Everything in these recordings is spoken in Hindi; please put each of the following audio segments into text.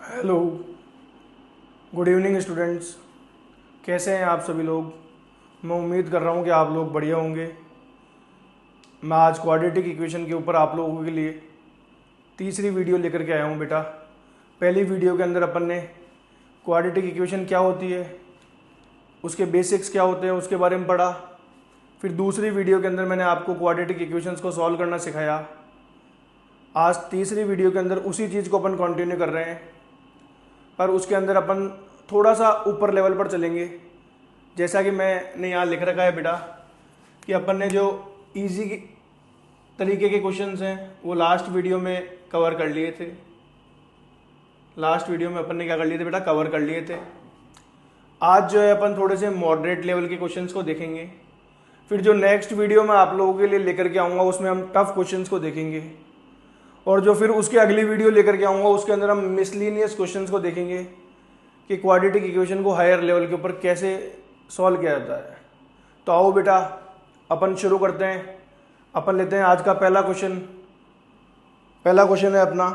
Hello, good evening students. कैसे हैं आप सभी लोग। मैं उम्मीद कर रहा हूं कि आप लोग बढ़िया होंगे। मैं आज क्वाड्रेटिक इक्वेशन के ऊपर आप लोगों के लिए तीसरी वीडियो लेकर के आया हूं बेटा। पहली वीडियो के अंदर अपन ने क्वाड्रेटिक इक्वेशन क्या होती है, उसके बेसिक्स क्या होते हैं, उसके बारे में पढ़ा। फिर दूसरी वीडियो के अंदर मैंने आपको क्वाड्रेटिक इक्वेशंस को सॉल्व करना सिखाया। आज तीसरी वीडियो के अंदर उसी चीज़ को अपन कंटिन्यू कर रहे हैं, पर उसके अंदर अपन थोड़ा सा ऊपर लेवल पर चलेंगे। जैसा कि मैंने यहाँ लिख रखा है बेटा कि अपन ने जो इजी तरीके के क्वेश्चंस हैं वो लास्ट वीडियो में कवर कर लिए थे। लास्ट वीडियो में अपन ने क्या कर लिए थे बेटा, कवर कर लिए थे। आज जो है अपन थोड़े से मॉडरेट लेवल के क्वेश्चंस को देखेंगे। फिर जो नेक्स्ट वीडियो में आप लोगों के लिए लेकर के आऊँगा उसमें हम टफ क्वेश्चंस को देखेंगे, और जो फिर उसके अगली वीडियो लेकर के आऊँगा उसके अंदर हम मिसलिनियस क्वेश्चंस को देखेंगे कि क्वाड्रेटिक इक्वेशन को हायर लेवल के ऊपर कैसे सॉल्व किया जाता है। तो आओ बेटा अपन शुरू करते हैं। अपन लेते हैं आज का पहला क्वेश्चन। पहला क्वेश्चन है अपना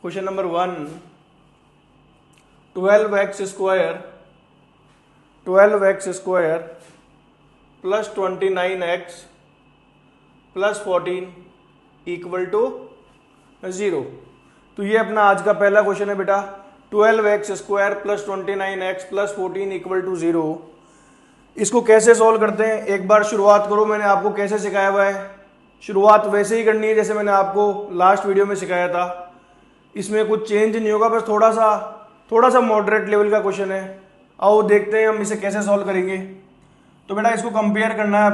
question number 1। 12x square plus 29x plus 14 equal to 0। तो ये अपना आज का पहला क्वेश्चन है बेटा। 12x square plus 29x plus 14 equal to 0। इसको कैसे सॉल्व करते हैं एक बार शुरुआत करो। मैंने आपको कैसे सिखाया हुआ है, शुरुआत वैसे ही करनी है जैसे मैंने आपको लास्ट वीडियो में सिखाया था। इसमें कुछ चेंज नहीं होगा, बस थोड़ा सा मॉडरेट लेवल का क्वेश्चन है। आओ देखते हैं हम इसे कैसे सॉल्व करेंगे। तो बेटा इसको कंपेयर करना है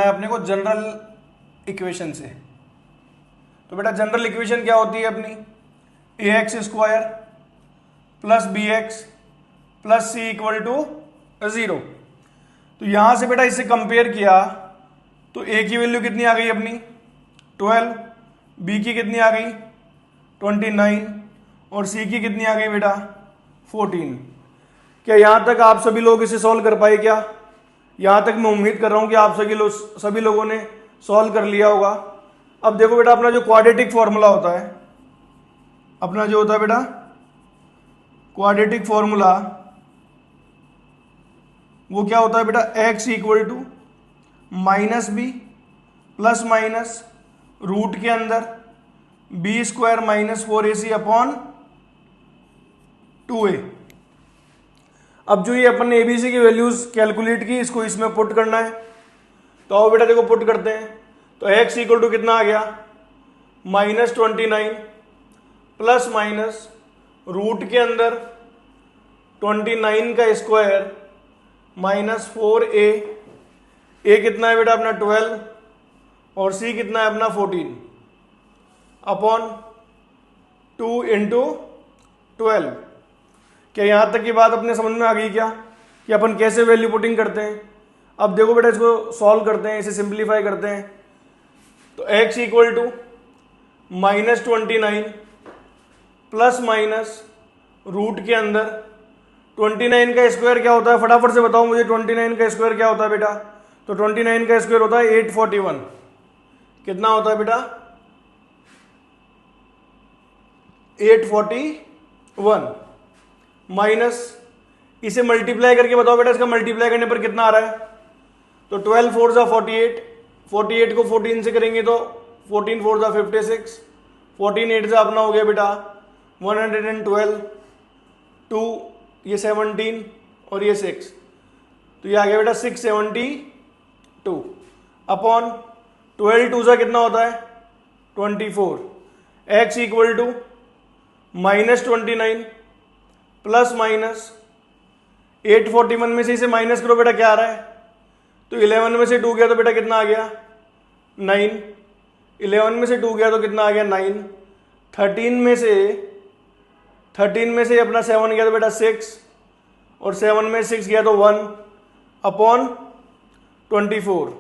अपने को, जनरल इक्वेशन से। तो बेटा जनरल इक्वेशन क्या होती है अपनी, ax square plus bx plus c equal to 0। तो यहां से बेटा इसे कंपेयर किया तो a की वैल्यू कितनी आ गई अपनी 12, b की कितनी आ गई 29 और c की कितनी आ गई बेटा 14। क्या यहां तक आप सभी लोग इसे सॉल्व कर पाए क्या? यहां तक मैं उम्मीद कर रहा हूं कि आप सभी लोगों ने सॉल्व कर लिया होगा। अब देखो बेटा अपना जो क्वाड्रेटिक फॉर्मूला होता है, अपना जो होता है बेटा क्वाड्रेटिक फॉर्मूला, वो क्या होता है बेटा, x equal to minus b plus minus root के अंदर B square minus 4ac upon 2a। अब जो ये अपन ने एबीसी की वैल्यूज कैलकुलेट की, इसको इसमें पुट करना है। तो आओ बेटा देखो पुट करते हैं। तो x इक्वल टू कितना आ गया -29 प्लस माइनस रूट के अंदर 29 का स्क्वायर माइनस 4a। a कितना है बेटा अपना 12 और c कितना है अपना 14 अपॉन 2 इंटू 12। क्या यहां तक की बात अपने समझ में आ गई क्या कि अपन कैसे वैल्यू पुटिंग करते हैं? अब देखो बेटा इसको सॉल्व करते हैं, इसे सिंप्लीफाई करते हैं। तो x equal to -29 plus minus root के अंदर 29 का स्क्वायर क्या होता है, फटाफट से बताओ मुझे। 29 का स्क्वायर क्या होता है बेटा? तो 29 का स्क्वायर होता है 841। कितना होता है बेटा 841 माइनस, इसे मल्टीप्लाई करके बताओ बेटा इसका मल्टीप्लाई करने पर कितना आ रहा है। तो 12 4 जा 48, 48 को 14 से करेंगे तो 14 4 जा 56, 14 8 जा अपना हो गया बेटा 112, 2 ये 17 और ये 6, तो ये आ गया बेटा 672 अपॉन 12 2 जा कितना होता है 24। x equal to -29 plus minus 841 में से इसे माइनस करो बेटा क्या आ रहा है। तो 11 में से 2 गया तो बेटा कितना आ गया 9, 11 में से 2 गया तो कितना आ गया 9, 13 में से अपना 7 गया तो बेटा 6 और 7 में 6 गया तो 1 अपॉन 24।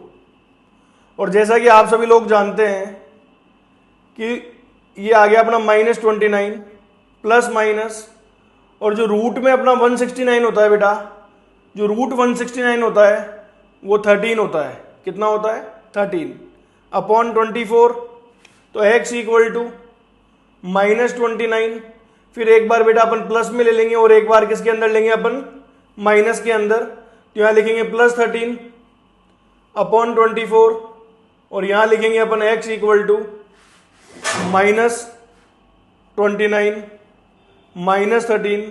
और जैसा कि आप सभी लोग जानते हैं कि ये आ गया अपना -29 प्लस माइनस, और जो रूट में अपना 169 होता है बेटा, जो रूट 169 होता है वो 13 होता है। कितना होता है 13 अपॉन 24। तो x इक्वल टू -29, फिर एक बार बेटा अपन प्लस में ले लेंगे और एक बार किसके अंदर लेंगे अपन, माइनस के अंदर। तो यहाँ लिखेंगे +13 अपॉन 24 और यहाँ लिखेंगे अपन x इक्वल टू -29 -13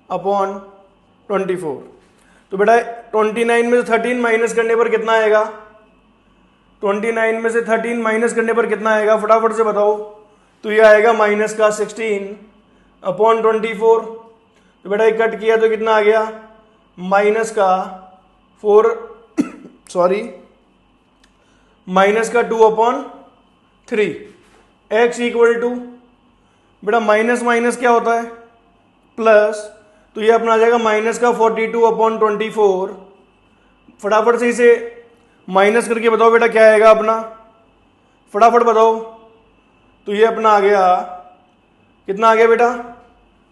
अपॉन 24। तो बेटा 29 में से 13 माइनस करने पर कितना आएगा, 29 में से 13 माइनस करने पर कितना आएगा, फटाफट से बताओ। तो ये आएगा माइनस का 16 अपॉन 24। तो बेटा ये कट किया तो कितना आ गया, माइनस का 4 सॉरी माइनस का 2 अपॉन 3 x इक्वल टू, बेटा माइनस माइनस क्या होता है, प्लस। तो ये अपना आ जाएगा माइनस का 42 अपॉन 24। फटाफट से इसे माइनस करके बताओ बेटा क्या आएगा अपना, फटाफट बताओ। तो ये अपना आ गया, कितना आ गया बेटा,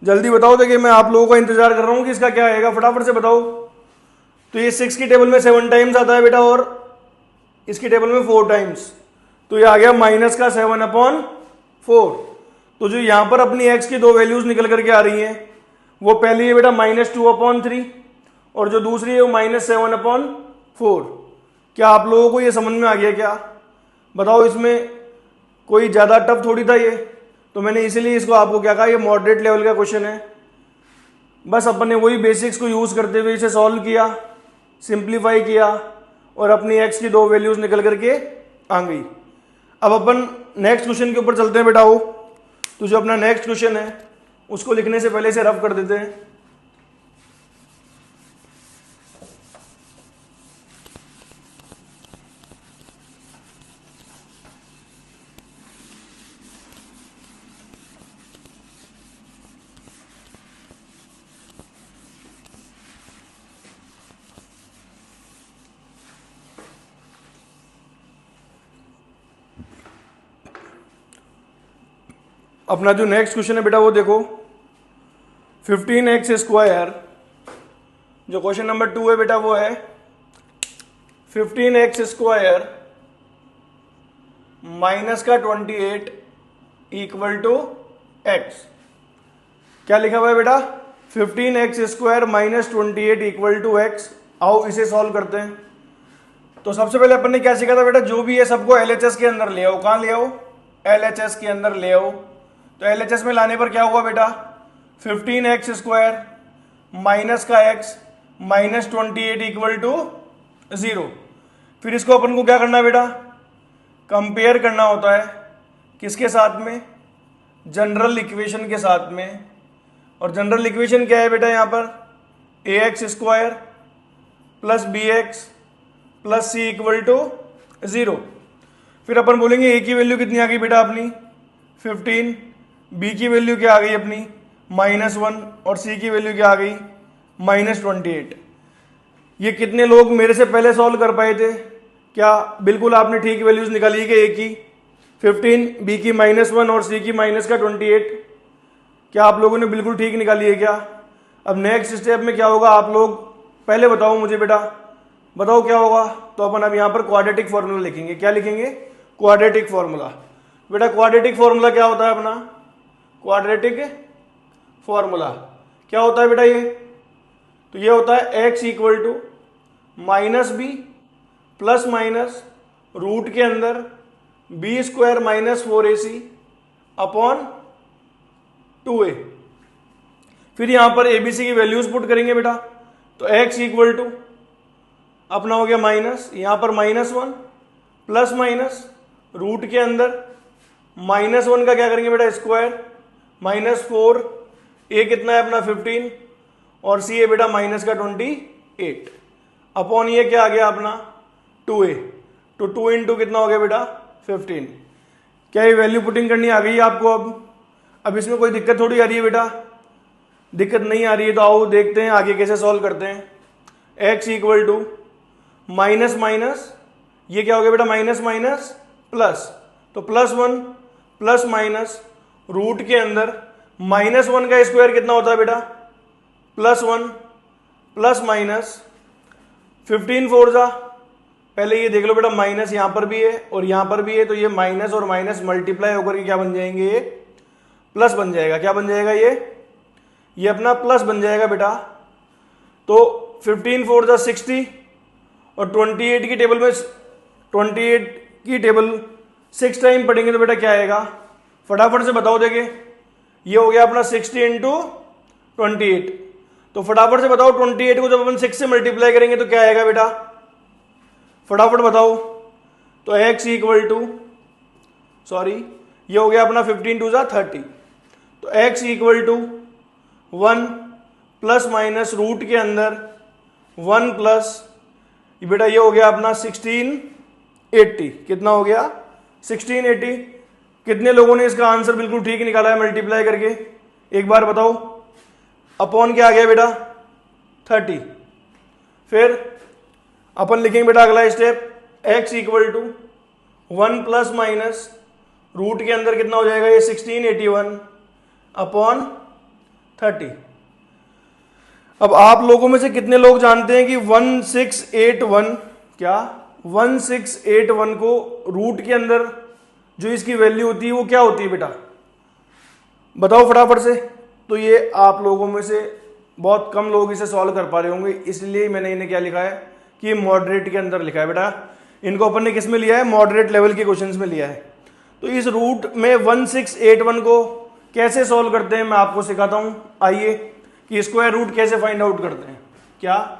जल्दी बताओ। देखिए मैं आप लोगों का इंतजार कर रहा हूँ कि इसका क्या आएगा, फटाफट से बताओ। तो ये 6 की टेबल में 7 टाइम्स आता है बेटा और इसकी टेबल में 4 टाइम्स। तो ये आ गया माइनस का 7 अपॉन 4। तो जो यहां पर अपनी x की दो वैल्यूज निकल करके आ रही हैं, वो पहली है बेटा -2 अपॉन 3 और जो दूसरी है वो -7 अपॉन 4। क्या आप लोगों को ये समझ में आ गया क्या, बताओ। इसमें कोई ज़्यादा टफ थोड़ी था ये, तो मैंने इसीलिए इसको आपको क्या कहा, ये मॉडरेट लेवल का क्वेश्चन है। बस अपन ने वही बेसिक्स को यूज़ करते हुए इसे सॉल्व किया, सिंप्लीफाई किया और अपनी x की दो वैल्यूज निकल करके आ गई। अब अपन नेक्स्ट क्वेश्चन के ऊपर चलते हैं बेटा। हो तो जो अपना नेक्स्ट क्वेश्चन है उसको लिखने से पहले इसे रफ कर देते हैं। अपना जो नेक्स्ट क्वेश्चन है बेटा वो देखो, 15x², जो क्वेश्चन नंबर 2 है बेटा वो है 15x² माइनस का 28 इक्वल टू x। क्या लिखा हुआ है बेटा, 15x² minus 28 equal to x। आओ इसे सॉल्व करते हैं। तो सबसे पहले अपन ने क्या सीखा था बेटा, जो भी है सबको LHS के अंदर ले आओ। कहाँ ले आओ, LHS के अंदर ले आओ। तो LHS में लाने पर क्या हुआ बेटा, 15x² माइनस का x माइनस 28 इक्वल टू 0। फिर इसको अपन को क्या करना है बेटा, कंपेयर करना होता है किसके साथ में, जनरल इक्वेशन के साथ में। और जनरल इक्वेशन क्या है बेटा, यहाँ पर ax² plus bx plus c equal to 0। फिर अपन बोलेंगे a की वैल्यू कितनी आ गई बेटा अपनी 15, b की वैल्यू क्या आ गई अपनी -1 और c की वैल्यू क्या आ गई -28। ये कितने लोग मेरे से पहले सॉल्व कर पाए थे, क्या बिल्कुल आपने ठीक वैल्यूज निकाली कि a की 15, b की -1 और c की -28। क्या आप लोगों ने बिल्कुल ठीक निकाली है क्या। अब नेक्स्ट स्टेप में क्या होगा, आप लोग पहले बताओ मुझे बेटा, बताओ क्या होगा। तो अपन अब यहाँ पर क्वाड्रेटिक फॉर्मूला लिखेंगे। क्या लिखेंगे, क्वाड्रेटिक फॉर्मूला। बेटा क्वाड्रेटिक फॉर्मूला क्या होता है अपना, क्वाड्रेटिक फॉर्मूला क्या होता है बेटा ये, तो ये होता है x equal to -b plus minus root के अंदर b² minus 4ac upon 2a। फिर यहां पर abc की वैल्यूज पुट करेंगे बेटा। तो x इक्वल टू अपना हो गया माइनस, यहां पर -1 प्लस माइनस रूट के अंदर -1 का क्या करेंगे बेटा स्क्वायर -4, a कितना है अपना 15 और c है बेटा माइनस का 28 अपॉन ये क्या आ गया अपना 2a। तो 2 इंटू कितना हो गया बेटा 15। क्या ये वैल्यू पुटिंग करनी आ गई आपको। अब इसमें कोई दिक्कत थोड़ी आ रही है बेटा, दिक्कत नहीं आ रही है। तो आओ देखते हैं आगे कैसे सॉल्व करते हैं। x equal to minus minus, ये क्या हो गया बेटा माइनस माइनस प्लस, तो +1 प्लस माइनस रूट के अंदर -1 का स्क्वायर कितना होता है बेटा +1 प्लस माइनस 15 4 जा, पहले ये देख लो बेटा माइनस यहां पर भी है और यहां पर भी है, तो ये माइनस और माइनस मल्टीप्लाई होकर के क्या बन जाएंगे प्लस बन जाएगा। क्या बन जाएगा? ये अपना प्लस बन जाएगा बेटा। तो 15 4 जा 60 और 28 की टेबल में 28 की टेबल 6 टाइम पढ़ेंगे तो बेटा क्या आएगा? फटाफट से बताओ। देखिए ये हो गया अपना 60 इंटू 28। तो फटाफट से बताओ 28 को जब अपन 6 से मल्टीप्लाई करेंगे तो क्या आएगा बेटा? फटाफट बताओ। तो x इक्वल टू, सॉरी ये हो गया अपना 15 2 जा 30। तो x equal to 1 plus minus root के अंदर 1 प्लस बेटा ये हो गया अपना 1680। कितना हो गया? 1680। कितने लोगों ने इसका आंसर बिल्कुल ठीक निकाला है मल्टीप्लाई करके? एक बार बताओ। अपॉन क्या आ गया बेटा? 30। फिर अपन लिखेंगे बेटा अगला step, x equal to 1 plus minus root के अंदर कितना हो जाएगा? ये 1681 अपॉन 30। अब आप लोगों में से कितने लोग जानते हैं कि 1681 क्या 1681 को रूट के अंदर जो इसकी वैल्यू होती है वो क्या होती है बेटा? बताओ फटाफट से। तो ये आप लोगों में से बहुत कम लोग इसे सॉल्व कर पा रहे होंगे, इसलिए मैंने इन्हें क्या लिखा है कि मॉडरेट के अंदर लिखा है बेटा। इनको अपन ने किस में लिया है? मॉडरेट लेवल के क्वेश्चंस में लिया है। तो इस रूट में 1681 को कैसे सॉल्व करते हैं मैं आपको सिखाता हूं। आइए कि स्क्वायर रूट कैसे फाइंड आउट करते हैं। क्या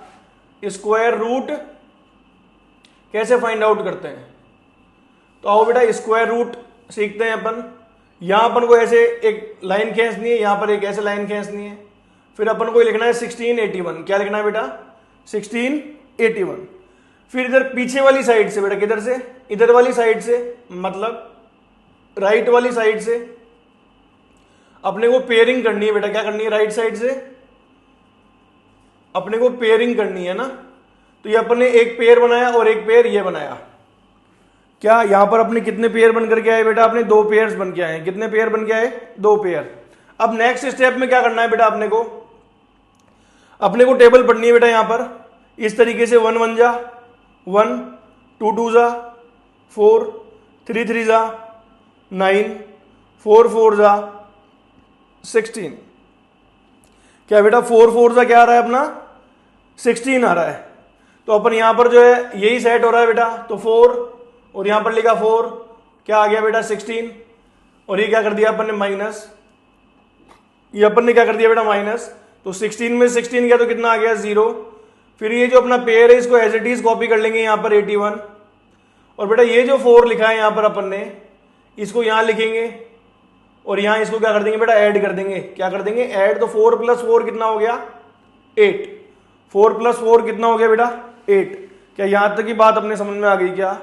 स्क्वायर रूट कैसे फाइंड आउट करते हैं? तो आओ बेटा स्क्वायर रूट सीखते हैं अपन। यहां अपन को ऐसे एक लाइन खींचनी है, यहां पर एक ऐसे लाइन खींचनी है, फिर अपन को लिखना है 1681। क्या लिखना है बेटा? 1681। फिर इधर पीछे वाली साइड से बेटा, किधर से? इधर वाली साइड से, मतलब राइट वाली साइड से अपने को पेयरिंग करनी है बेटा। क्या करनी है? राइट साइड से अपने को पेयरिंग करनी है ना। तो ये अपने एक पेयर बनाया और एक पेयर ये बनाया। क्या यहां पर अपने कितने पेयर बन करके आए बेटा? अपने 2 पेयर्स बन के आए। कितने पेयर बन के आए? 2 पेयर। अब नेक्स्ट स्टेप में क्या करना है बेटा? अपने को टेबल पढ़नी है बेटा। यहां पर इस तरीके से 1 1 जा 1, 2 2 जा 4, 3 3 जा 9, 4 4 जा 16। क्या बेटा 4 4 जा क्या आ रहा है अपना? 16 आ रहा है। तो अपन यहां पर जो है यही सेट हो रहा है बेटा। तो 4 और यहां पर लिखा 4, क्या आ गया बेटा? 16। और ये क्या कर दिया अपन ने? माइनस। ये अपन ने क्या कर दिया बेटा? माइनस। तो 16 में 16 गया तो कितना आ गया? 0। फिर ये जो अपना पेयर है इसको एज इट इज कॉपी कर लेंगे यहां पर 81। और बेटा ये जो 4 लिखा है यहां पर अपन ने, इसको यहां लिखेंगे और यहां इसको क्या कर देंगे बेटा? ऐड कर देंगे। क्या कर देंगे? ऐड। तो 4 + 4 कितना हो गया? 8। 4 + 4 कितना हो गया बेटा? 8। क्या यहां तक की बात अपने समझ में आ गई क्या?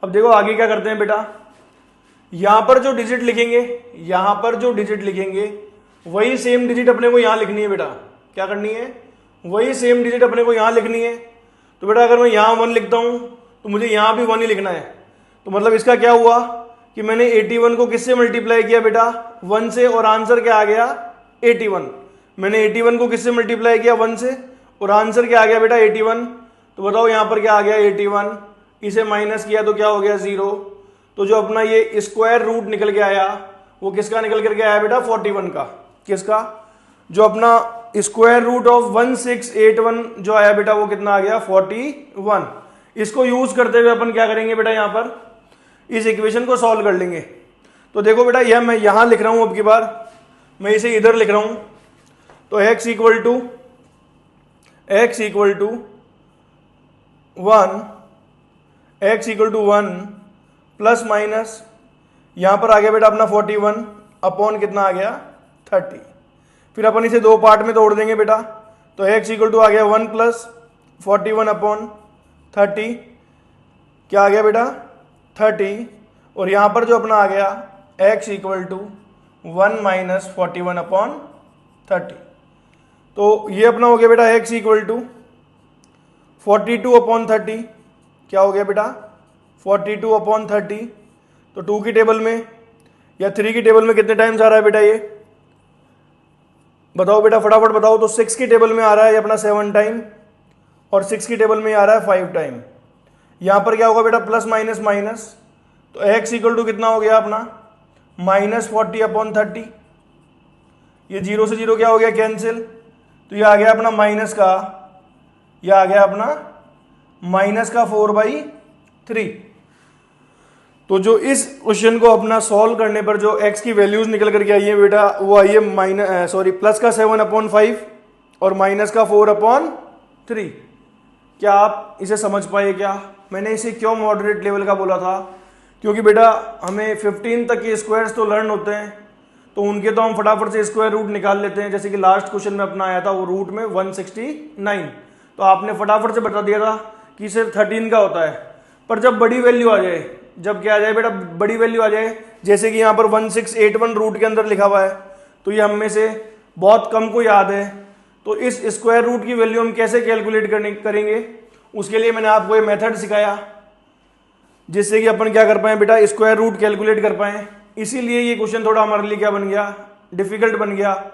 अब देखो आगे क्या करते हैं बेटा। यहां पर जो डिजिट लिखेंगे, यहां पर जो डिजिट लिखेंगे वही सेम डिजिट अपने को यहां लिखनी है बेटा। क्या करनी है? वही सेम डिजिट अपने को यहां लिखनी है। तो बेटा अगर मैं यहां 1 लिखता हूं तो मुझे यहां भी 1 ही लिखना है। तो मतलब इसका क्या हुआ कि मैंने 81 को किससे मल्टीप्लाई किया बेटा? 1 से, और आंसर क्या आ गया? 81। मैंने 81 को किससे मल्टीप्लाई किया? 1 से, और आंसर क्या आ गया बेटा? 81। तो बताओ यहां पर क्या आ गया? 81। इसे माइनस किया तो क्या हो गया? 0। तो जो अपना ये स्क्वायर रूट निकल के आया वो किसका निकल करके आया बेटा? 41 का। किसका? जो अपना स्क्वायर रूट ऑफ 1681 जो आया बेटा वो कितना आ गया? 41। इसको यूज करते हुए अपन क्या करेंगे बेटा? यहां पर इस इक्वेशन को सॉल्व कर लेंगे। तो देखो बेटा यह मैं यहां लिख रहा हूं, अब की बार मैं इसे इधर लिख रहा हूं। तो x equal to 1, x equal to 1 plus minus यहां पर आ गया बेटा अपना 41 अपॉन कितना आ गया? 30। फिर अपन इसे 2 पार्ट में तोड़ देंगे बेटा। तो x इक्वल टू आ गया 1 + 41 अपॉन 30। क्या आ गया बेटा? 30। और यहां पर जो अपना आ गया x इक्वल टू 1 - 41 अपॉन 30। तो ये अपना हो गया बेटा x इक्वल टू 42 अपॉन 30। क्या हो गया बेटा? 42 अपॉन 30। तो 2 की टेबल में या 3 की टेबल में कितने टाइम्स आ रहा है बेटा? ये बताओ बेटा, फटाफट बताओ। तो 6 की टेबल में आ रहा है ये अपना 7 टाइम, और 6 की टेबल में आ रहा है 5 टाइम। यहां पर क्या होगा बेटा? Plus minus minus. तो x इक्वल टू कितना हो गया अपना? -40 अपॉन 30। ये 0 से 0 क्या हो गया, कैंसिल। तो ये आ गया अपना माइनस का, ये आ गया अपना माइनस का 4/3। तो जो इस क्वेश्चन को अपना सॉल्व करने पर जो x की वैल्यूज निकल करके आई है बेटा, वो आई है प्लस का 7/5 और माइनस का 4/3। क्या आप इसे समझ पाए क्या? मैंने इसे क्यों मॉडरेट लेवल का बोला था? क्योंकि बेटा हमें 15 तक के स्क्वायर्स तो लर्न होते हैं, तो उनके तो हम फटाफट से स्क्वायर रूट निकाल लेते हैं। जैसे कि लास्ट क्वेश्चन में अपना आया था वो रूट में 169, तो आपने फटाफट से बता दिया था कि सिर्फ 13 का होता है। पर जब बड़ी वैल्यू आ जाए, जब क्या आ जाए बेटा, बड़ी वैल्यू आ जाए, जैसे कि यहाँ पर 1681 रूट के अंदर लिखा हुआ है, तो ये हम में से बहुत कम को याद है। तो इस स्क्वायर रूट की वैल्यू हम कैसे कैलकुलेट करेंगे, उसके लिए मैंने आपको ये मेथड सिखाया, जिससे कि अपन क्या कर पाए बेटा, स्क्वायर रूट कैलकुलेट कर पाए। इसीलिए ये क्वेश्चन थोड़ा हमारे लिए क्या बन गया, डिफिकल्ट बन गया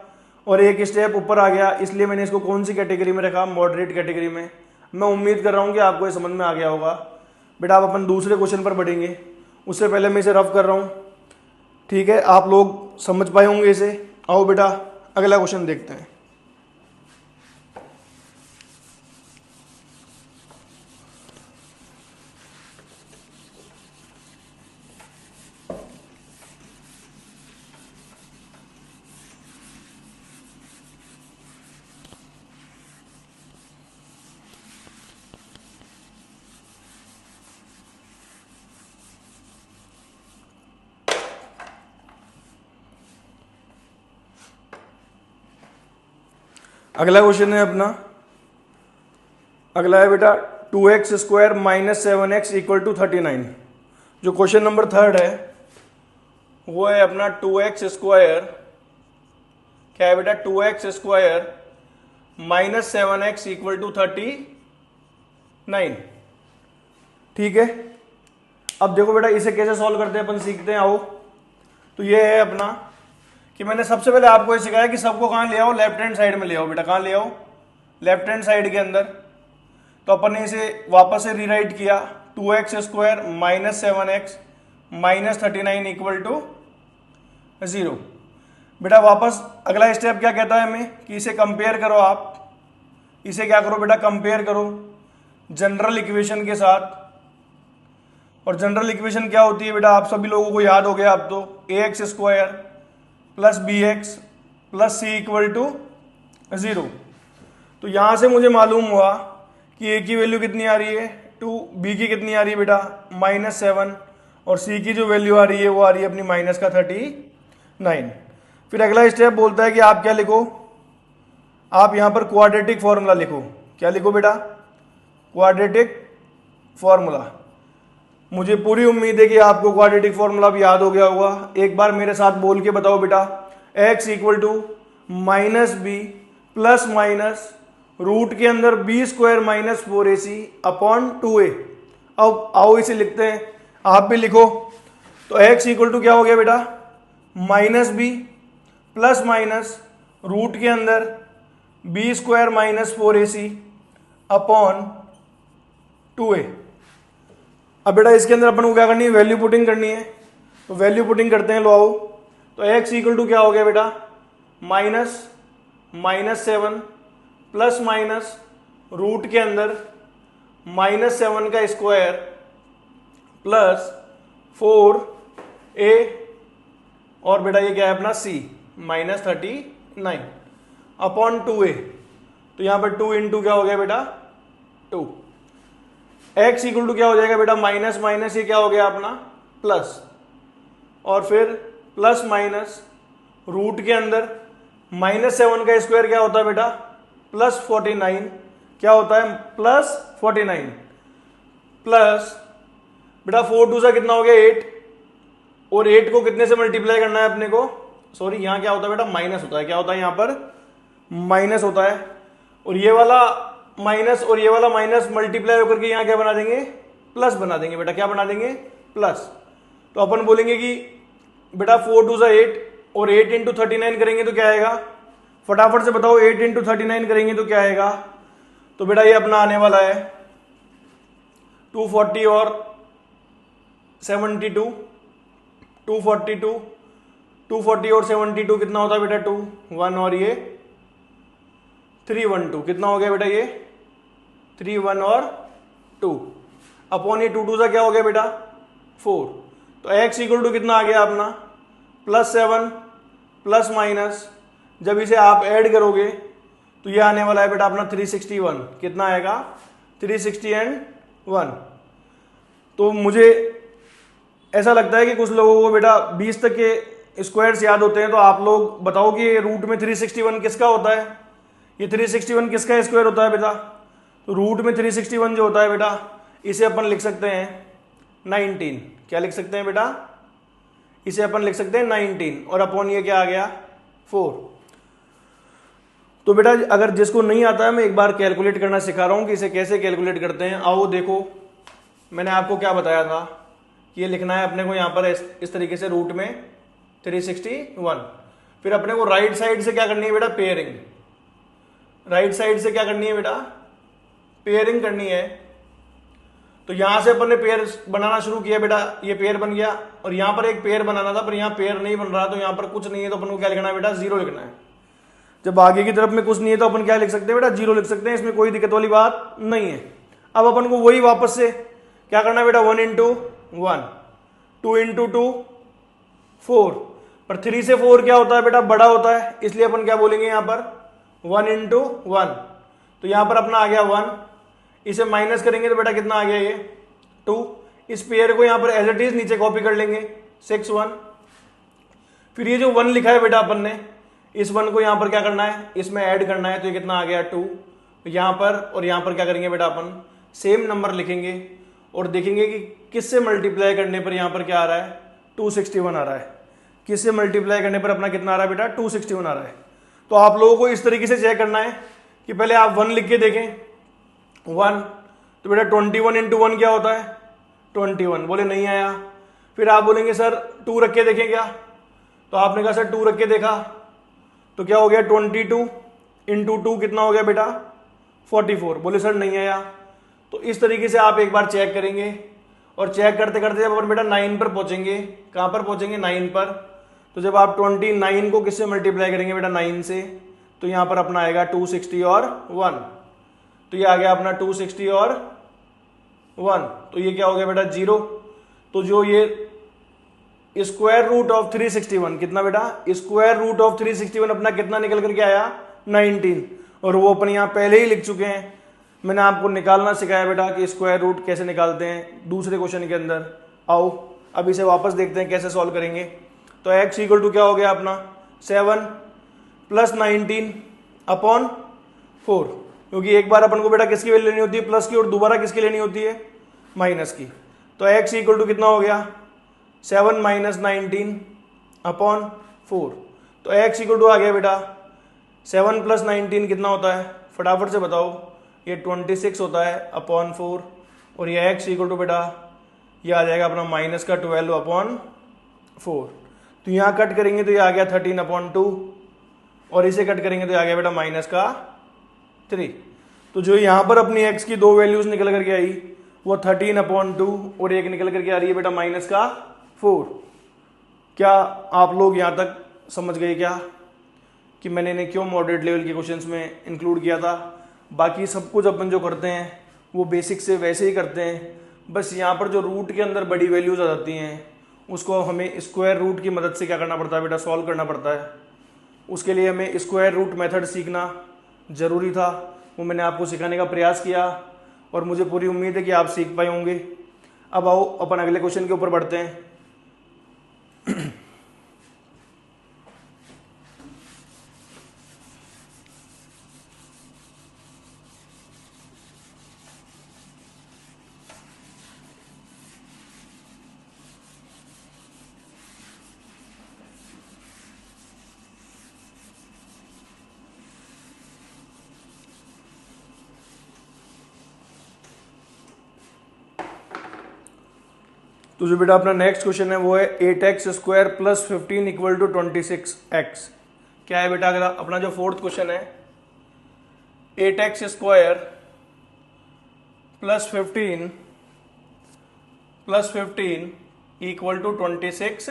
और एक स्टेप ऊपर आ गया। इसलिए मैंने इसको कौन सी कैटेगरी में रखा, मॉडरेट कैटेगरी में। मैं उम्मीद कर रहा हूँ कि आपको ये समझ में आ गया होगा। बेटा अब अपन दूसरे क्वेश्चन पर बढ़ेंगे, उससे पहले मैं इसे रफ कर रहा हूँ, ठीक है? आप लोग समझ पाए होंगे इसे। आओ बेटा अगला क्वेश्चन देखते हैं। अगला क्वेश्चन है अपना, अगला है बेटा 2x² - 7x = 39। जो क्वेश्चन नंबर 3 है वो है अपना 2x², क्या है बेटा, 2x² - 7x = 39। ठीक है, अब देखो बेटा इसे कैसे सॉल्व करते हैं अपन सीखते हैं। आओ, तो ये है अपना कि मैंने सबसे पहले आपको ये सिखाया कि सबको कहाँ ले आओ, लेफ्ट हैंड साइड में ले आओ बेटा। कहाँ ले आओ, लेफ्ट हैंड साइड के अंदर। तो अपन ने इसे वापस से रीराइट किया, 2x² - 7x - 39 = 0। बेटा वापस अगला स्टेप क्या कहता है हमें कि इसे कंपेयर करो। आप इसे क्या करो बेटा, कंपेयर करो जनरल इक्वेशन के साथ। और जनरल इक्वेशन क्या होती है बेटा, आप सभी लोगों को याद हो गया अब तो, ax² + bx + c = 0। तो यहां से मुझे मालूम हुआ कि a की वैल्यू कितनी आ रही है 2, b की कितनी आ रही है बेटा -7, और c की जो वैल्यू आ रही है वो आ रही है अपनी -39। फिर अगला स्टेप बोलता है कि आप क्या लिखो, आप यहां पर क्वाड्रेटिक फॉर्मूला लिखो। क्या लिखो बेटा, क्वाड्रेटिक फॉर्मूला। मुझे पूरी उम्मीद है कि आपको क्वाड्रेटिक फॉर्मूला भी याद हो गया होगा। एक बार मेरे साथ बोल के बताओ बेटा, x = -b ± रूट के अंदर b² - 4ac अपॉन 2a। अब आओ इसे लिखते हैं, आप भी लिखो। तो x = क्या हो गया बेटा, -b ± रूट के अंदर b² - 4ac अपॉन 2a। अब बेटा इसके अंदर अपन को क्या करनी है, वैल्यू पुटिंग करनी है। तो वैल्यू पुटिंग करते हैं, लो आओ। तो x = क्या हो गया बेटा, -7 ± रूट के अंदर -7 का स्क्वायर प्लस 4a, और बेटा ये क्या है अपना c -39 अपॉन 2a। तो यहां पर 2 × क्या हो गया बेटा 2। x = क्या हो जाएगा बेटा, माइनस माइनस ये क्या हो गया अपना प्लस, और फिर प्लस माइनस रूट के अंदर -7 का स्क्वायर क्या होता है बेटा +49, क्या होता है +49, प्लस बेटा 4 2 सा कितना हो गया 8, और 8 को कितने से मल्टीप्लाई करना है अपने को, सॉरी यहां क्या होता है बेटा माइनस होता है, क्या होता है यहां पर माइनस होता है। और ये वाला माइनस और ये वाला माइनस मल्टीप्लाई होकर के यहां क्या बना देंगे, प्लस बना देंगे बेटा। क्या बना देंगे, प्लस। तो अपन बोलेंगे कि बेटा 4 2 सा 8, और 8 × 39 करेंगे तो क्या आएगा, फटाफट से बताओ 8 × 39 करेंगे तो क्या आएगा। तो बेटा ये अपना आने वाला है 240 और 72, 242, 240 और 72 कितना होता है बेटा 2 1 और ये 312 कितना हो गया बेटा ये 3 1 और 2 अपॉन ये 2 2 सा क्या हो गया बेटा 4। तो x इक्वल टू कितना आ गया अपना +7 प्लस माइनस, जब इसे आप ऐड करोगे तो ये आने वाला है बेटा अपना 361। कितना आएगा 360 एंड 1। तो मुझे ऐसा लगता है कि कुछ लोगों को बेटा 20 तक के स्क्वायर्स याद होते हैं, तो आप लोग बताओ कि रूट में 361 किसका होता है, ये 361 किसका स्क्वायर होता है बेटा। तो रूट में 361 जो होता है बेटा इसे अपन लिख सकते हैं 19। क्या लिख सकते हैं बेटा, इसे अपन लिख सकते हैं 19 और अपॉन ये क्या आ गया 4। तो बेटा अगर जिसको नहीं आता है मैं एक बार कैलकुलेट करना सिखा रहा हूं कि इसे कैसे कैलकुलेट करते हैं। आओ देखो, मैंने आपको क्या बताया था कि ये लिखना है अपने को यहां पर इस तरीके से रूट में 361। फिर अपने को राइट साइड से क्या करनी है बेटा पेयरिंग, राइट साइड से क्या करनी है बेटा पेयरिंग करनी है। तो यहां से अपन ने पेयर बनाना शुरू किया बेटा, ये पेयर बन गया और यहां पर एक पेयर बनाना था पर यहां पेयर नहीं बन रहा, तो यहां पर कुछ नहीं है तो अपन को क्या लिखना है बेटा 0 लिखना है। जब आगे की तरफ में कुछ नहीं है तो अपन क्या लिख सकते हैं बेटा 0 लिख सकते हैं, इसमें कोई दिक्कत वाली बात नहीं है। अब अपन को वही वापस से क्या करना है बेटा 1 इंटू 1 2 इंटू 2 4, पर 3 से 4 क्या होता है बेटा बड़ा होता है, इसलिए अपन क्या बोलेंगे यहां पर 1 इंटू 1। तो यहां पर अपना आ गया 1, इसे माइनस करेंगे तो बेटा कितना आ गया ये 2। इस पेयर को यहां पर एज इट इज नीचे कॉपी कर लेंगे 6 1। फिर ये जो 1 लिखा है बेटा अपन ने, इस 1 को यहां पर क्या करना है इसमें ऐड करना है, तो ये कितना आ गया 2। यहां पर और यहां पर क्या करेंगे बेटा अपन सेम नंबर लिखेंगे और देखेंगे कि किससे मल्टीप्लाई करने पर यहां पर क्या आ रहा है 261 आ रहा है। किससे मल्टीप्लाई करने पर अपना कितना आ रहा है बेटा 261 आ रहा है। तो आप लोगों को इस तरीके से चेक करना है कि पहले आप 1 लिख के देखें 1, तो बेटा 21 इंटू 1 क्या होता है 21, बोले नहीं आया। फिर आप बोलेंगे सर 2 रख के देखें क्या, तो आपने कहा सर 2 रख के देखा तो क्या हो गया 22 इंटू 2 कितना हो गया बेटा 44, बोले सर नहीं आया। तो इस तरीके से आप एक बार चेक करेंगे और चेक करते करते जब अपन बेटा 9 पर पहुंचेंगे, कहां पर पहुंचेंगे 9 पर, तो जब आप 29 को किससे मल्टीप्लाई करेंगे बेटा 9 से, तो यहां पर अपना आएगा 260 और 1, तो ये आ गया अपना 260 और 1, तो ये क्या हो गया बेटा 0। तो जो ये स्क्वायर रूट ऑफ 361 कितना बेटा स्क्वायर रूट ऑफ 361 अपना कितना निकल करके आया 19, और वो अपन यहां पहले ही लिख चुके हैं। मैंने आपको निकालना सिखाया बेटा कि स्क्वायर रूट कैसे निकालते हैं दूसरे क्वेश्चन के अंदर। आओ अब इसे वापस देखते हैं कैसे सॉल्व करेंगे। तो x इक्वल टू क्या हो गया अपना 7 प्लस 19 अपॉन 4, क्योंकि एक बार अपन को बेटा किसकी वैल्यू लेनी होती है प्लस की और दोबारा किसकी लेनी होती है माइनस की। तो x इक्वल टू कितना हो गया 7 माइनस 19 अपॉन 4, तो x इक्वल टू आ गया बेटा 7 प्लस 19 कितना होता है फटाफट से बताओ, ये 26 होता है अपॉन 4, और ये x इक्वल टू बेटा ये आ जाएगा अपना माइनस का 12 अपॉन 4। तो यहाँ कट करेंगे तो ये आ गया 13 अपॉन 2, और इसे कट करेंगे तो ये आ गया बेटा माइनस का 3। तो जो यहाँ पर अपनी x की दो वैल्यूज निकल करके आई वो 13 अपॉन 2 और एक निकल करके आ रही है बेटा माइनस का 4। क्या आप लोग यहाँ तक समझ गए क्या कि मैंने इन्हें क्यों मॉडरेट लेवल के क्वेश्चंस में इंक्लूड किया था। बाकी सब कुछ अपन जो करते हैं वो बेसिक से वैसे ही करते हैं, बस यहाँ पर जो रूट के अंदर बड़ी वैल्यूज आ जाती हैं उसको हमें स्क्वायर रूट की मदद से क्या करना पड़ता है बेटा सॉल्व करना पड़ता है। उसके लिए हमें स्क्वायर रूट मेथड सीखना ज़रूरी था, वो मैंने आपको सिखाने का प्रयास किया और मुझे पूरी उम्मीद है कि आप सीख पाए होंगे। अब आओ अपन अगले क्वेश्चन के ऊपर बढ़ते हैं। तो जो बेटा अपना नेक्स्ट क्वेश्चन है वो है 8x square plus 15 equal to 26x। क्या है बेटा अगर अपना जो फोर्थ क्वेश्चन है 8x square plus 15 equal to 26x।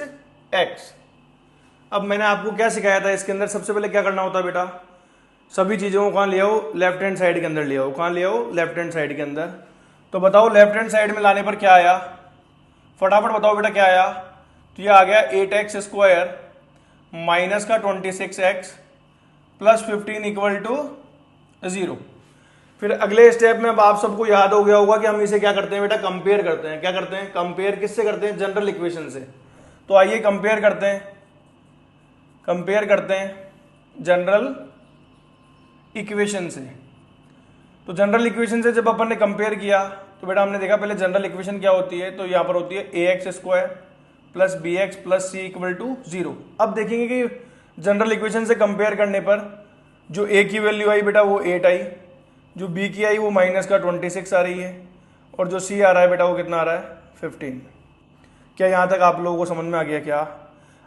अब मैंने आपको क्या सिखाया था इसके अंदर, सबसे पहले क्या करना होता है बेटा, सभी चीज़ों को कहाँ ले आओ, लेफ्ट हैंड साइड के अंदर ले आओ। कहाँ ले आओ, लेफ्ट हैंड साइड के अंदर। तो बताओ लेफ्ट हैंड साइड में लाने पर क्या आया, फटाफट बताओ बेटा क्या आया। तो ये आ गया 8x² माइनस का 26x प्लस 15 इक्वल टू 0। फिर अगले स्टेप में अब आप सबको याद हो गया होगा कि हम इसे क्या करते हैं बेटा, कंपेयर करते हैं। क्या करते हैं, कंपेयर किससे करते हैं, जनरल इक्वेशन से। तो आइए कंपेयर करते हैं, कंपेयर करते हैं जनरल इक्वेशन से। तो जनरल इक्वेशन से जब अपन ने कंपेयर किया तो बेटा हमने देखा पहले जनरल इक्वेशन क्या होती है, तो यहां पर होती है ax² plus bx plus c equal to 0। अब देखेंगे कि जनरल इक्वेशन से कंपेयर करने पर जो a की वैल्यू आई बेटा वो 8 आई, जो b की आई वो माइनस का 26 आ रही है, और जो c आ रहा है बेटा वो कितना आ रहा है 15। क्या यहाँ तक आप लोगों को समझ में आ गया क्या।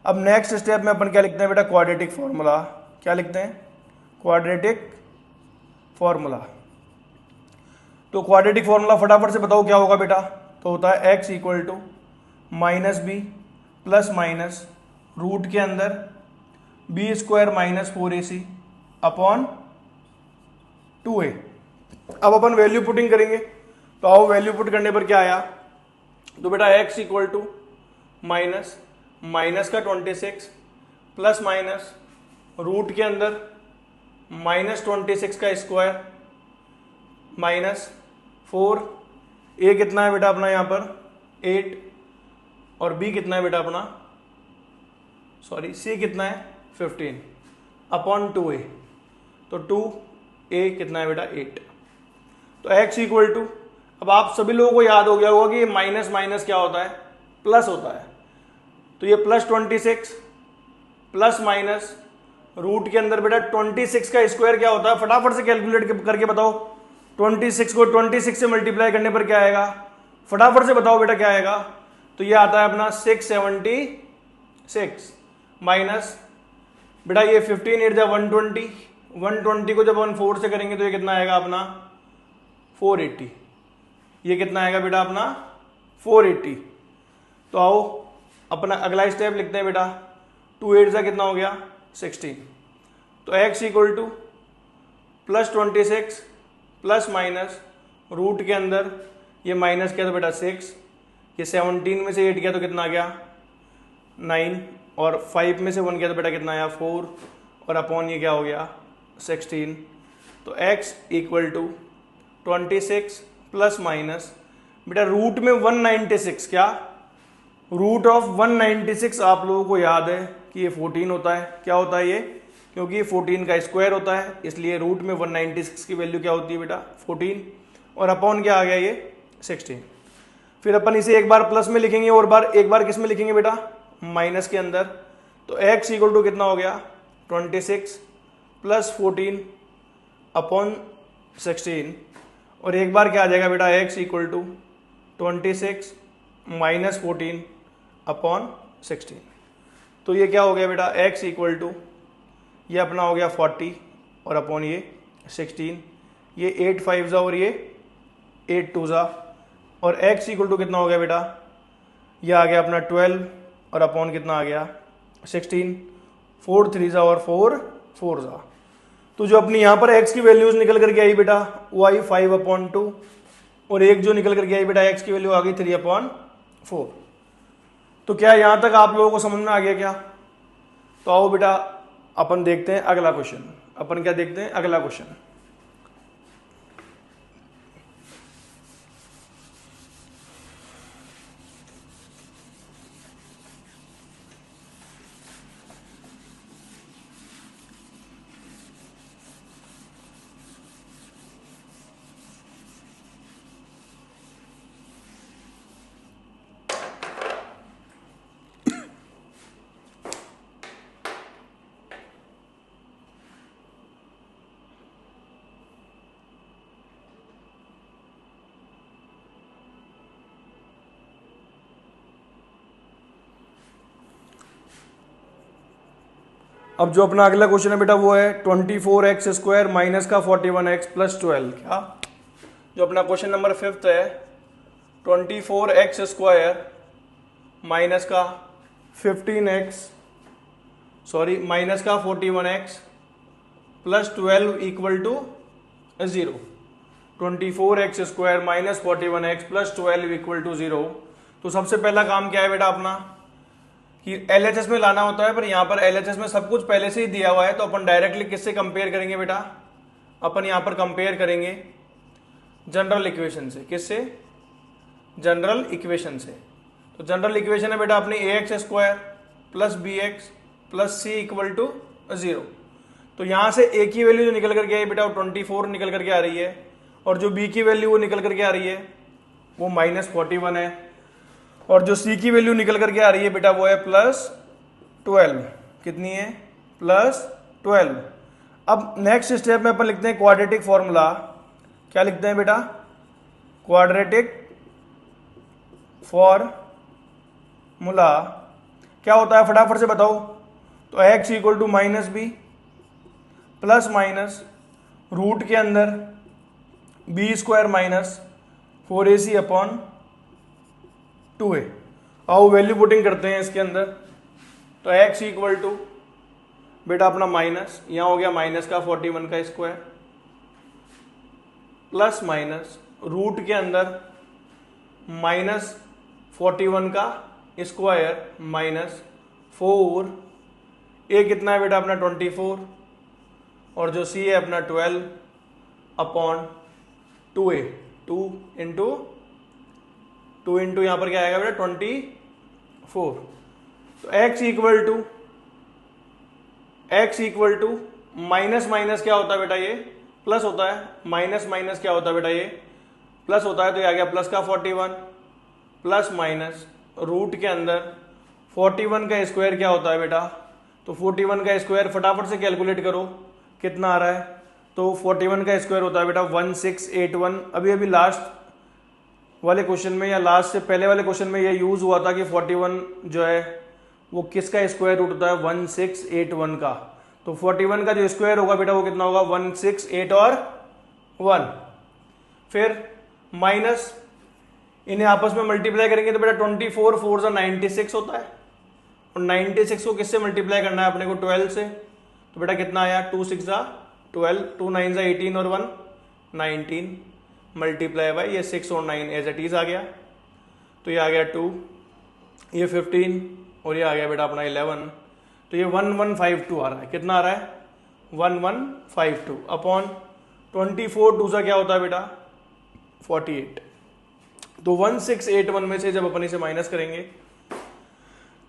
अब नेक्स्ट स्टेप में अपन क्या लिखते हैं बेटा, क्वाड्रेटिक फॉर्मूला। क्या लिखते हैं, क्वाड्रेटिक फॉर्मूला। तो क्वाड्रेटिक फॉर्मूला फटाफट से बताओ क्या होगा बेटा, तो होता है x equal to minus b plus minus root के अंदर b² minus 4ac upon 2a। अब अपन वैल्यू पुटिंग करेंगे, तो आओ वैल्यू पुट करने पर क्या आया, तो बेटा x equal to minus minus का 26 प्लस माइनस रूट के अंदर माइनस 26 का स्क्वायर माइनस 4। a कितना है बेटा अपना यहाँ पर 8, और b कितना है बेटा अपना, सॉरी c कितना है 15 अपॉन 2a। तो 2a कितना है बेटा 8। तो x इक्वल टू, अब आप सभी लोगों को याद हो गया होगा कि ये माइनस माइनस क्या होता है, प्लस होता है। तो ये प्लस 26 प्लस माइनस रूट के अंदर बेटा 26 का स्क्वायर क्या होता है, फटाफट से कैलकुलेट करके बताओ। 26 को 26 से मल्टीप्लाई करने पर क्या आएगा, फटाफट से बताओ बेटा क्या आएगा। तो ये आता है अपना 676 माइनस बेटा ये 15 8 जा 120, 120 को जब 4 से करेंगे तो ये कितना आएगा अपना 480। ये कितना आएगा बेटा अपना 480। तो आओ अपना अगला स्टेप लिखते हैं बेटा, 2 8 जा कितना हो गया 16। तो x equal to plus 26 plus minus root के अंदर ये माइनस किया तो बेटा 6, ये 17 में से 8 किया तो कितना आ गया 9, और 5 में से 1 किया तो बेटा कितना आया 4, और अपॉन ये क्या हो गया 16। तो x equal to 26 plus minus बेटा रूट में 196, क्या रूट ऑफ 196 आप लोगों को याद है कि ये 14 होता है। क्या होता है ये, क्योंकि ये 14 का स्क्वायर होता है, इसलिए रूट में 196 की वैल्यू क्या होती है बेटा 14, और अपॉन क्या आ गया ये 16। फिर अपन इसे एक बार प्लस में लिखेंगे और एक बार किस में लिखेंगे बेटा, माइनस के अंदर। तो x इक्वल टू कितना हो गया 26 प्लस 14 अपॉन 16, और एक बार क्या आ जाएगा बेटा x equal to 26 minus 14 upon 16। तो ये क्या हो गया बेटा x इक्वल टू, ये अपना हो गया 40 और अपॉन ये 16, ये 8 5 जा और ये 8 2 जा, और x इक्वल टू कितना हो गया बेटा, ये आ गया अपना 12 और अपॉन कितना आ गया 16, 4 3 जा और 4 4 जा। तो जो अपनी यहाँ पर x की वैल्यूज निकल करके आई बेटा वो आई 5/2, और एक जो निकल करके आई बेटा x की वैल्यू आ गई 3/4। तो क्या यहाँ तक आप लोगों को समझ में आ गया क्या। तो आओ बेटा अपन देखते हैं अगला क्वेश्चन। अपन क्या देखते हैं, अगला क्वेश्चन। अब जो अपना अगला क्वेश्चन है बेटा वो है 24x² माइनस का 41x प्लस 12। क्या जो अपना क्वेश्चन नंबर 5 है 24x² माइनस का 15x सॉरी माइनस का 41x plus 12 equal to 0। 24x square minus 41x plus 12 equal to 0। तो सबसे पहला काम क्या है बेटा अपना कि LHS में लाना होता है, पर यहाँ पर LHS में सब कुछ पहले से ही दिया हुआ है, तो अपन डायरेक्टली किससे कंपेयर करेंगे बेटा, अपन यहाँ पर कंपेयर करेंगे जनरल इक्वेशन से। किससे? जनरल इक्वेशन से। तो जनरल इक्वेशन है बेटा अपनी ax square plus bx plus c equal to 0। तो यहाँ से a की वैल्यू जो निकल करके आई बेटा वो 24 निकल करके आ रही है, और जो b की वैल्यू वो निकल करके आ रही है वो -41 है, और जो c की वैल्यू निकल करके आ रही है बेटा वो है +12। कितनी है? +12। अब नेक्स्ट स्टेप में अपन लिखते हैं क्वाड्रेटिक फॉर्मूला। क्या लिखते हैं बेटा? क्वाड्रेटिक फॉर्मूला क्या होता है फटाफट से बताओ। तो x equal to -b plus minus root के अंदर b square minus 4ac upon 2a। आओ वैल्यू पुटिंग करते हैं इसके अंदर। तो x इक्वल टू बेटा अपना माइनस, यहाँ हो गया माइनस का 41 का स्क्वायर प्लस माइनस रूट के अंदर माइनस 41 का स्क्वायर माइनस 4, ए कितना है बेटा अपना 24, और जो सी है अपना 12 अपॉन 2a। 2 इंटू यहाँ पर क्या आएगा बेटा 24। तो x equal to minus minus क्या होता है बेटा ये प्लस होता है, माइनस माइनस क्या होता है बेटा ये प्लस होता है। तो ये आ गया प्लस का 41 प्लस माइनस रूट के अंदर 41 का स्क्वायर क्या होता है बेटा, तो 41 का स्क्वायर फटाफट से कैलकुलेट करो कितना आ रहा है। तो 41 का स्क्वायर होता है बेटा 1681। अभी अभी लास्ट वाले क्वेश्चन में या लास्ट से पहले वाले क्वेश्चन में ये यूज हुआ था कि 41 जो है वो किसका स्क्वायर रूट होता है 1681 का। तो 41 का जो स्क्वायर होगा बेटा वो कितना होगा 168 और 1। फिर माइनस इन्हें आपस में मल्टीप्लाई करेंगे तो बेटा 24 4 जा 96 होता है, और 96 को किससे मल्टीप्लाई करना है अपने को 12 से। तो बेटा कितना आया 2 6 जा 12, 2 9 जा 18 और 1 19 मल्टीप्लाई बाई ये 6 और 9 एज इट इज आ गया। तो ये आ गया 2, ये 15 और ये आ गया बेटा अपना 11। तो ये 1152 आ रहा है। कितना आ रहा है 1152 अपॉन 24 2 सा क्या होता है बेटा 48। तो 1681 में से जब अपन इसे माइनस करेंगे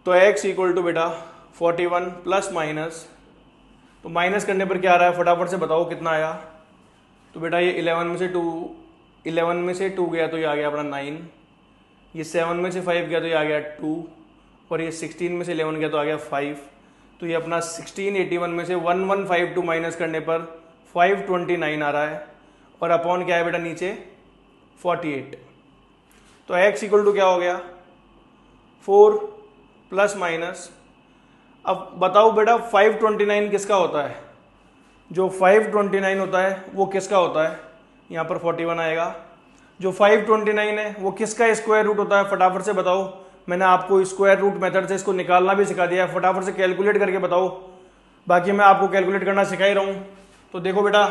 तो x इक्वल टू बेटा 41 प्लस माइनस, तो माइनस करने पर क्या आ रहा है फटाफट से बताओ कितना आया। तो बेटा ये 11 में से 2 गया तो ये आ गया अपना 9, ये 7 में से 5 गया तो ये आ गया 2, और ये 16 में से 11 गया तो आ गया 5। तो ये अपना 1681 में से 1152 माइनस करने पर 529 आ रहा है, और अपॉन क्या है बेटा नीचे 48। तो x इक्वल टू क्या हो गया 4 प्लस माइनस। अब बताओ बेटा 529 किसका होता है, जो 529 होता है वो किसका होता है, यहाँ पर 41 आएगा। जो 529 है वो किसका स्क्वायर रूट होता है फटाफट से बताओ। मैंने आपको स्क्वायर रूट मेथड से इसको निकालना भी सिखा दिया है, फटाफट से कैलकुलेट करके बताओ। बाकी मैं आपको कैलकुलेट करना सिखा ही रहा हूँ। तो देखो बेटा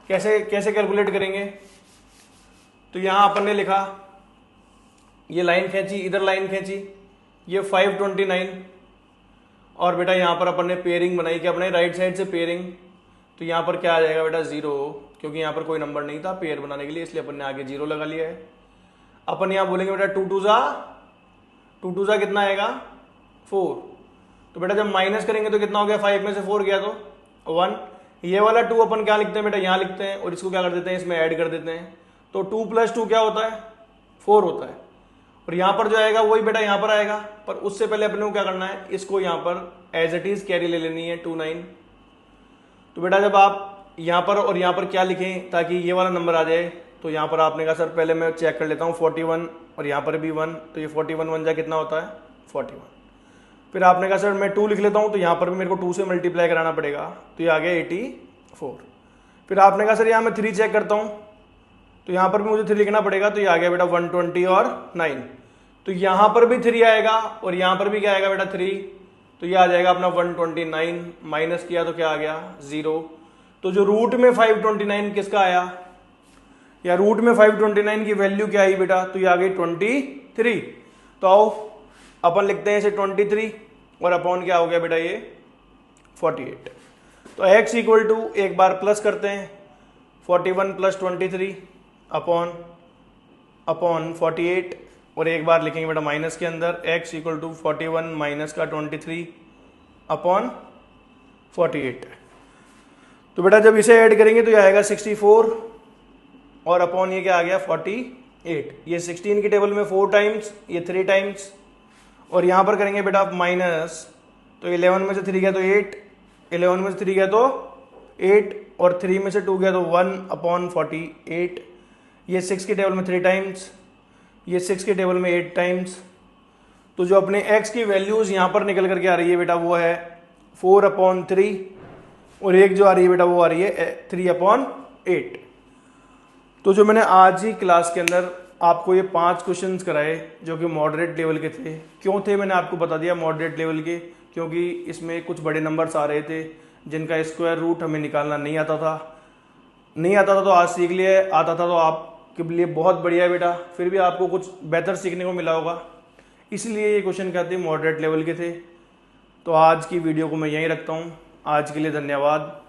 कैसे कैसे कैलकुलेट करेंगे। तो यहाँ अपन ने लिखा, ये लाइन खींची, इधर लाइन खींची, ये 529, और बेटा यहाँ पर अपन ने पेयरिंग बनाई कि अपने राइट साइड से पेयरिंग। तो यहाँ पर क्या आ जाएगा बेटा 0, क्योंकि यहाँ पर कोई नंबर नहीं था पेयर बनाने के लिए, इसलिए अपन ने आगे 0 लगा लिया है। अपन यहाँ बोलेंगे बेटा 2 2 जा कितना आएगा 4। तो बेटा जब माइनस करेंगे तो कितना हो गया 5 में से 4 गया तो 1। ये वाला 2 अपन क्या लिखते हैं बेटा यहाँ लिखते हैं, और इसको क्या कर देते हैं इसमें ऐड कर देते हैं। तो 2 + 2 क्या होता है 4 होता है, और यहाँ पर जो आएगा वही बेटा यहाँ पर आएगा। पर उससे पहले अपने को क्या करना है, इसको यहाँ पर एज इट इज कैरी ले लेनी है 2 9। तो बेटा जब आप यहाँ पर और यहाँ पर क्या लिखें ताकि ये वाला नंबर आ जाए, तो यहाँ पर आपने कहा सर पहले मैं चेक कर लेता हूँ 41, और यहाँ पर भी 1, तो ये 41 1 जा कितना होता है 41। फिर आपने कहा सर मैं 2 लिख लेता हूँ, तो यहाँ पर भी मेरे को 2 से मल्टीप्लाई कराना पड़ेगा, तो ये आ गया 84। फिर आपने कहा सर यहाँ मैं 3 चेक करता हूँ, तो यहाँ पर भी मुझे 3 लिखना पड़ेगा, तो ये आ गया बेटा 120 और 9। तो यहाँ पर भी 3 आएगा और यहाँ पर भी क्या आएगा बेटा 3, तो ये आ जाएगा अपना 129, माइनस किया तो क्या आ गया 0। तो जो रूट में 529 किसका आया, या रूट में 529 की वैल्यू क्या आई बेटा, तो ये आ गई 23। तो आओ अपन लिखते हैं इसे 23 और अपॉन क्या हो गया बेटा ये 48। तो x इक्वल टू एक बार प्लस करते हैं 41 प्लस 23 अपॉन 48, और एक बार लिखेंगे बेटा माइनस के अंदर x इक्वल टू 41 माइनस का 23 अपॉन 48। तो बेटा जब इसे ऐड करेंगे तो ये आएगा 64 और अपॉन ये क्या आ गया 48। ये 16 की टेबल में 4 टाइम्स, ये 3 टाइम्स, और यहाँ पर करेंगे बेटा आप माइनस, तो 11 में से 3 गया तो 8, 11 में से 3 गया तो 8, और 3 में से 2 गया तो 1 अपॉन 48। ये 6 की टेबल में 3 टाइम्स, ये 6 की टेबल में 8 टाइम्स। तो जो अपने x की वैल्यूज यहाँ पर निकल करके आ रही है बेटा वो है 4 अपॉन 3, और एक जो आ रही है बेटा वो आ रही है 3 अपॉन 8। तो जो मैंने आज ही क्लास के अंदर आपको ये 5 क्वेश्चंस कराए जो कि मॉडरेट लेवल के थे, क्यों थे मैंने आपको बता दिया मॉडरेट लेवल के, क्योंकि इसमें कुछ बड़े नंबर्स आ रहे थे जिनका स्क्वायर रूट हमें निकालना नहीं आता था तो आज सीख लिए, आता था तो आपके लिए बहुत बढ़िया है बेटा, फिर भी आपको कुछ बेहतर सीखने को मिला होगा, इसलिए ये क्वेश्चन कहते हैं मॉडरेट लेवल के थे। तो आज की वीडियो को मैं यहीं रखता हूँ, आज के लिए धन्यवाद।